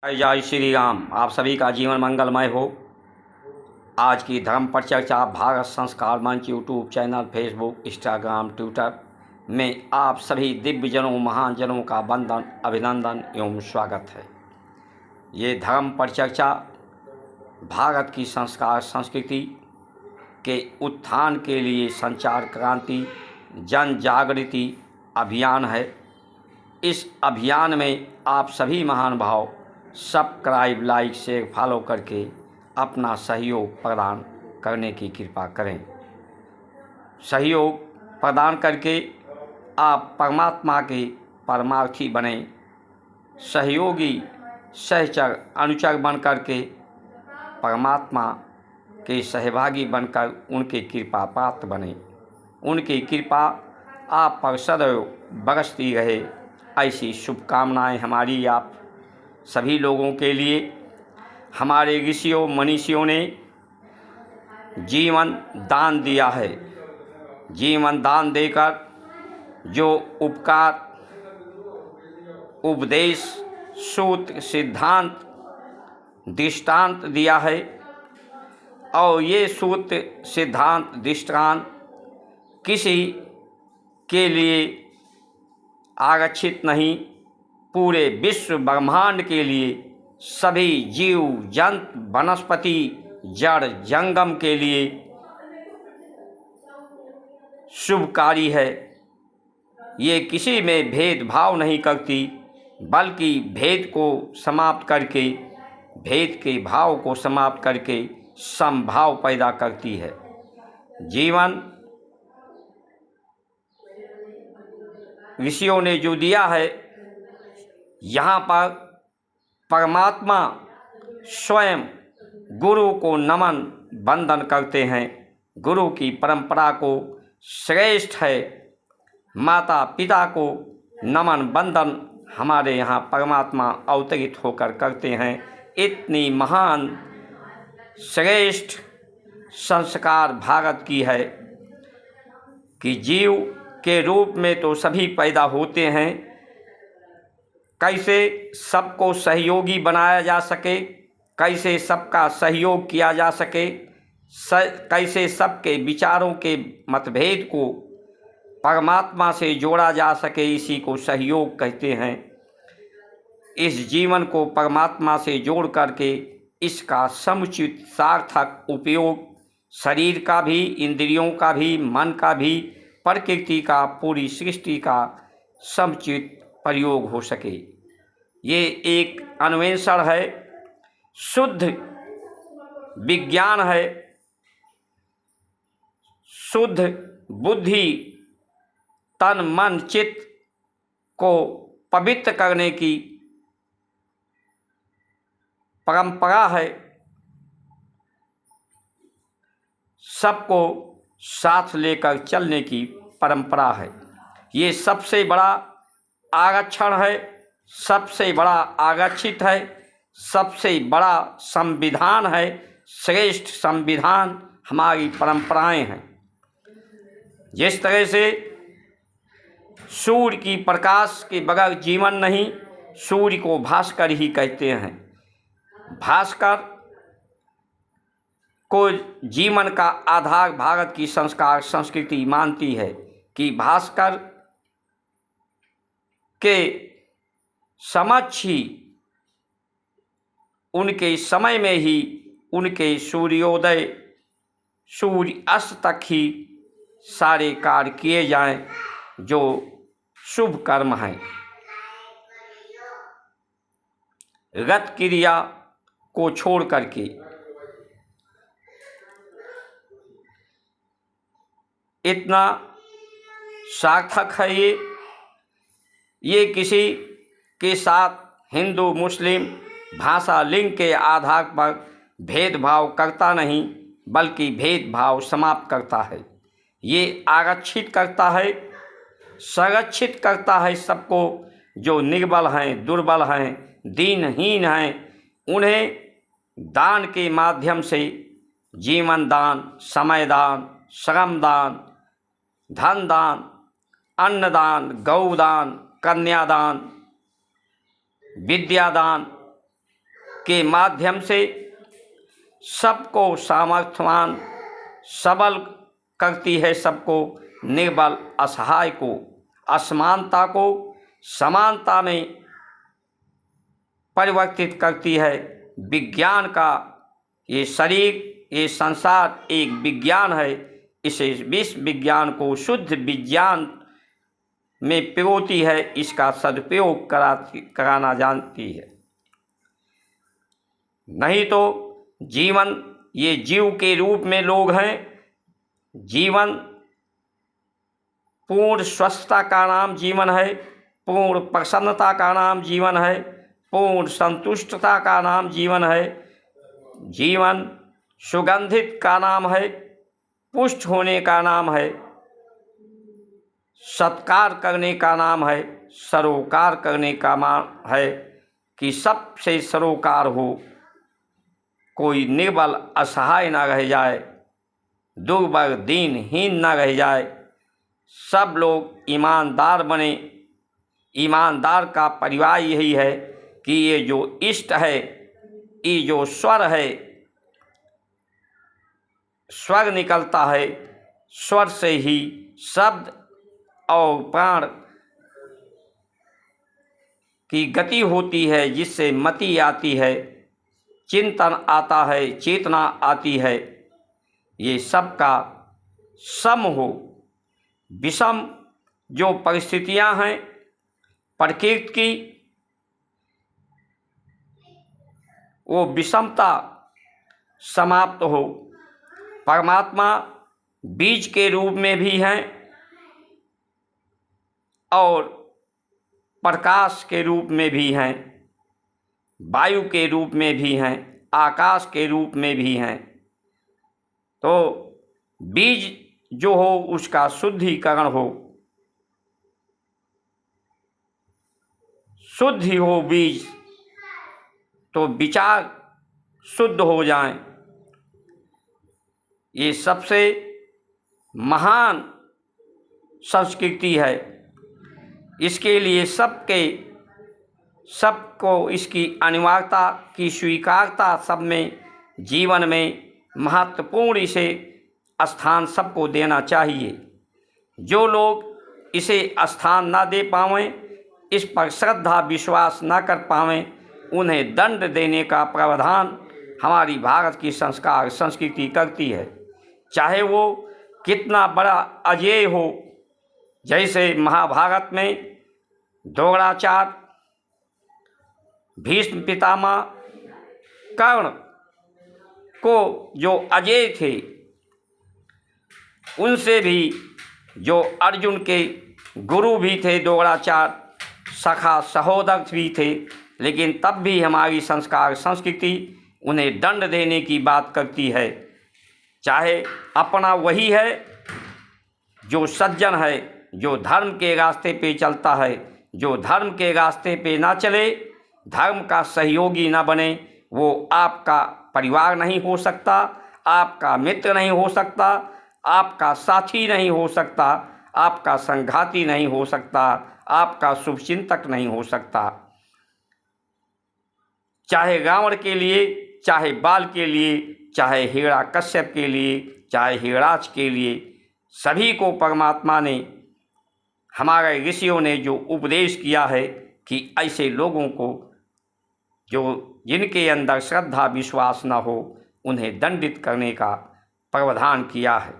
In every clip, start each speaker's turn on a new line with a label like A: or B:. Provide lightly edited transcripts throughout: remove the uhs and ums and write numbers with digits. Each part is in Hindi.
A: जय श्री राम। आप सभी का जीवन मंगलमय हो। आज की धर्म पर चर्चा भारत संस्कार मंच YouTube channel, Facebook, Instagram, Twitter में आप सभी दिव्यजनों, महान जनों का वंदन, अभिनंदन एवं स्वागत है। ये धर्म पर चर्चा भारत की संस्कार संस्कृति के उत्थान के लिए संचार क्रांति जन जागृति अभियान है। इस अभियान में आप सभी महानुभाव सब्सक्राइब, लाइक, शेयर, फॉलो करके अपना सहयोग प्रदान करने की कृपा करें। सहयोग प्रदान करके आप परमात्मा के परमार्थी बने, सहयोगी सहचर अनुचर बन करके परमात्मा के सहभागी बनकर उनके कृपा पात्र बने। उनकी कृपा आप पर सदैव बरसती रहे, ऐसी शुभकामनाएं हमारी आप सभी लोगों के लिए। हमारे ऋषियों मनीषियों ने जीवन दान दिया है। जीवन दान देकर जो उपकार, उपदेश, सूत्र, सिद्धांत, दृष्टांत दिया है, और ये सूत्र, सिद्धांत, दृष्टांत किसी के लिए आरक्षित नहीं, पूरे विश्व ब्रह्मांड के लिए, सभी जीव जंतु, वनस्पति, जड़ जंगम के लिए शुभकारी है। ये किसी में भेदभाव नहीं करती, बल्कि भेद को समाप्त करके, भेद के भाव को समाप्त करके समभाव पैदा करती है। जीवन ऋषियों ने जो दिया है, यहाँ पर परमात्मा स्वयं गुरु को नमन वंदन करते हैं। गुरु की परंपरा को श्रेष्ठ है। माता पिता को नमन वंदन हमारे यहाँ परमात्मा अवतरित होकर करते हैं। इतनी महान श्रेष्ठ संस्कार भारत की है कि जीव के रूप में तो सभी पैदा होते हैं। कैसे सबको सहयोगी बनाया जा सके, कैसे सबका सहयोग किया जा सके, कैसे सबके विचारों के मतभेद को परमात्मा से जोड़ा जा सके, इसी को सहयोग कहते हैं। इस जीवन को परमात्मा से जोड़ करके इसका समुचित सार्थक उपयोग शरीर का भी, इंद्रियों का भी, मन का भी, प्रकृति का, पूरी सृष्टि का समुचित प्रयोग हो सके। ये एक अन्वेषण है, शुद्ध विज्ञान है, शुद्ध बुद्धि, तन मन चित्त को पवित्र करने की परंपरा है। सबको साथ लेकर चलने की परंपरा है। ये सबसे बड़ा आरक्षण है, सबसे बड़ा आरक्षित है, सबसे बड़ा संविधान है। श्रेष्ठ संविधान हमारी परंपराएं हैं। जिस तरह से सूर्य की प्रकाश के बगैर जीवन नहीं, सूर्य को भास्कर ही कहते हैं। भास्कर को जीवन का आधार भारत की संस्कार संस्कृति मानती है कि भास्कर के समक्ष ही, उनके समय में ही, उनके सूर्योदय सूर्य अस्त तक ही सारे कार्य किए जाएं जो शुभ कर्म हैं। गत क्रिया को छोड़ करके इतना सार्थक है। ये किसी के साथ हिंदू मुस्लिम भाषा लिंग के आधार पर भेदभाव करता नहीं, बल्कि भेदभाव समाप्त करता है। ये आरक्षित करता है, संरक्षित करता है सबको। जो निर्बल हैं, दुर्बल हैं, दीनहीन हैं, उन्हें दान के माध्यम से जीवन दान, समय दान, श्रम दान, धन दान, अन्नदान, गौदान, कन्यादान, विद्यादान के माध्यम से सबको सामर्थ्यवान सबल करती है, सबको निर्बल असहाय को, असमानता को समानता में परिवर्तित करती है। विज्ञान का ये शरीर, ये संसार एक विज्ञान है। इसे विश्व विज्ञान को शुद्ध विज्ञान में पिरोती है, इसका सदुपयोग कराना जानती है। नहीं तो जीवन, ये जीव के रूप में लोग हैं। जीवन पूर्ण स्वस्थता का नाम जीवन है, पूर्ण प्रसन्नता का नाम जीवन है, पूर्ण संतुष्टता का नाम जीवन है। जीवन सुगंधित का नाम है, पुष्ट होने का नाम है, सत्कार करने का नाम है, सरोकार करने का नाम है कि सबसे सरोकार हो, कोई निर्बल असहाय ना रह जाए, दुर्बल दीनहीन ना रह जाए, सब लोग ईमानदार बने। ईमानदार का परिवार यही है कि ये जो इष्ट है, ये जो स्वर है, स्वर निकलता है, स्वर से ही शब्द और प्राण की गति होती है, जिससे मति आती है, चिंतन आता है, चेतना आती है। ये सब का सम हो। विषम जो परिस्थितियां हैं प्रकृति की, वो विषमता समाप्त हो। परमात्मा बीज के रूप में भी हैं और प्रकाश के रूप में भी हैं, वायु के रूप में भी हैं, आकाश के रूप में भी हैं। तो बीज जो हो उसका शुद्धिकरण हो, शुद्धि हो बीज, तो विचार शुद्ध हो जाएं। ये सबसे महान संस्कृति है। इसके लिए सबको इसकी अनिवार्यता की स्वीकारता सब में, जीवन में महत्वपूर्ण इसे स्थान सबको देना चाहिए। जो लोग इसे स्थान ना दे पावें, इस पर श्रद्धा विश्वास ना कर पावें, उन्हें दंड देने का प्रावधान हमारी भारत की संस्कार संस्कृति करती है। चाहे वो कितना बड़ा अजेय हो, जैसे महाभारत में द्रोणाचार्य, भीष्म पितामह, कर्ण को जो अजेय थे, उनसे भी जो अर्जुन के गुरु भी थे द्रोणाचार्य, सखा सहोदर भी थे, लेकिन तब भी हमारी संस्कार संस्कृति उन्हें दंड देने की बात करती है। चाहे अपना वही है जो सज्जन है, जो धर्म के रास्ते पे चलता है, जो धर्म के रास्ते पे ना चले, धर्म का सहयोगी ना बने, वो आपका परिवार नहीं हो सकता, आपका मित्र नहीं हो सकता, आपका साथी नहीं हो सकता, आपका संघाती नहीं हो सकता, आपका शुभचिंतक नहीं हो सकता। चाहे रावण के लिए, चाहे बाल के लिए, चाहे हिरण्यकश्यप के लिए, चाहे हिरणाक्ष के लिए, सभी को परमात्मा ने, हमारे ऋषियों ने जो उपदेश किया है कि ऐसे लोगों को जो जिनके अंदर श्रद्धा विश्वास न हो, उन्हें दंडित करने का प्रावधान किया है।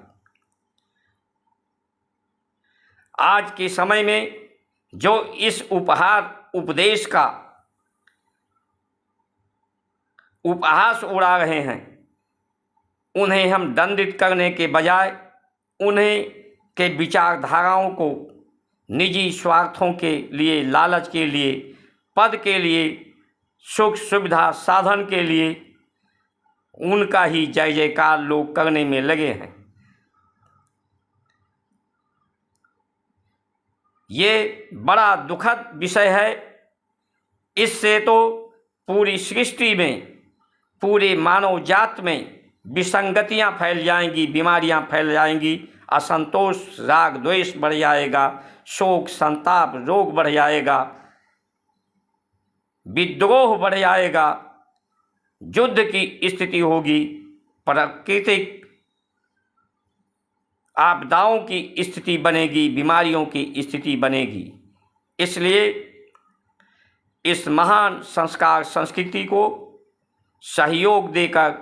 A: आज के समय में जो इस उपदेश का उपहास उड़ा रहे हैं, उन्हें हम दंडित करने के बजाय उन्हें के विचारधाराओं को निजी स्वार्थों के लिए, लालच के लिए, पद के लिए, सुख सुविधा साधन के लिए उनका ही जय जयकार लोग करने में लगे हैं। ये बड़ा दुखद विषय है। इससे तो पूरी सृष्टि में, पूरे मानव जात में विसंगतियां फैल जाएंगी, बीमारियां फैल जाएंगी, असंतोष, राग द्वेष बढ़ जाएगा, शोक संताप रोग बढ़ जाएगा, विद्रोह बढ़ जाएगा, युद्ध की स्थिति होगी, प्राकृतिक आपदाओं की स्थिति बनेगी, बीमारियों की स्थिति बनेगी। इसलिए इस महान संस्कार संस्कृति को सहयोग देकर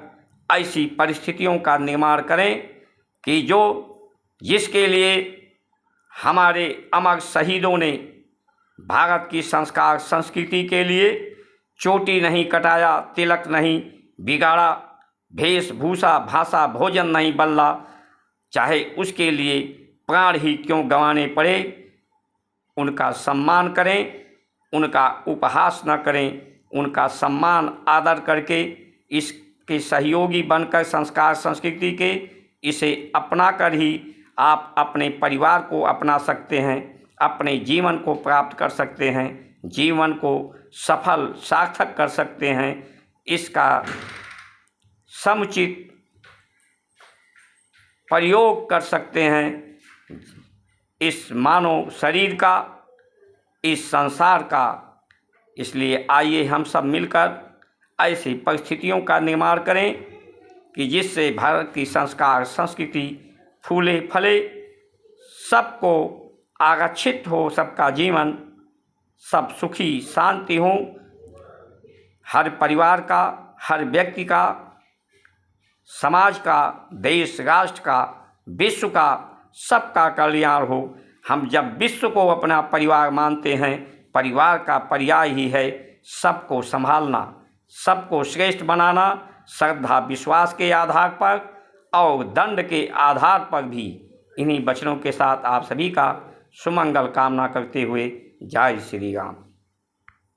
A: ऐसी परिस्थितियों का निर्माण करें कि जिसके लिए हमारे अमर शहीदों ने भारत की संस्कार संस्कृति के लिए चोटी नहीं कटाया, तिलक नहीं बिगाड़ा, वेशभूषा भाषा भोजन नहीं बदला, चाहे उसके लिए प्राण ही क्यों गंवाने पड़े, उनका सम्मान करें, उनका उपहास न करें, उनका सम्मान आदर करके इसके सहयोगी बनकर संस्कार संस्कृति के इसे अपनाकर ही आप अपने परिवार को अपना सकते हैं, अपने जीवन को प्राप्त कर सकते हैं, जीवन को सफल सार्थक कर सकते हैं। इसका समुचित प्रयोग कर सकते हैं इस मानव शरीर का, इस संसार का। इसलिए आइए हम सब मिलकर ऐसी परिस्थितियों का निर्माण करें कि जिससे भारत की संस्कार संस्कृति फूले फले, सबको आरक्षित हो, सबका जीवन, सब सुखी शांति हो, हर परिवार का, हर व्यक्ति का, समाज का, देश राष्ट्र का, विश्व का, सबका कल्याण हो। हम जब विश्व को अपना परिवार मानते हैं, परिवार का पर्याय ही है सबको संभालना, सबको श्रेष्ठ बनाना, श्रद्धा विश्वास के आधार पर और दंड के आधार पर भी। इन्हीं वचनों के साथ आप सभी का सुमंगल कामना करते हुए जय श्री राम।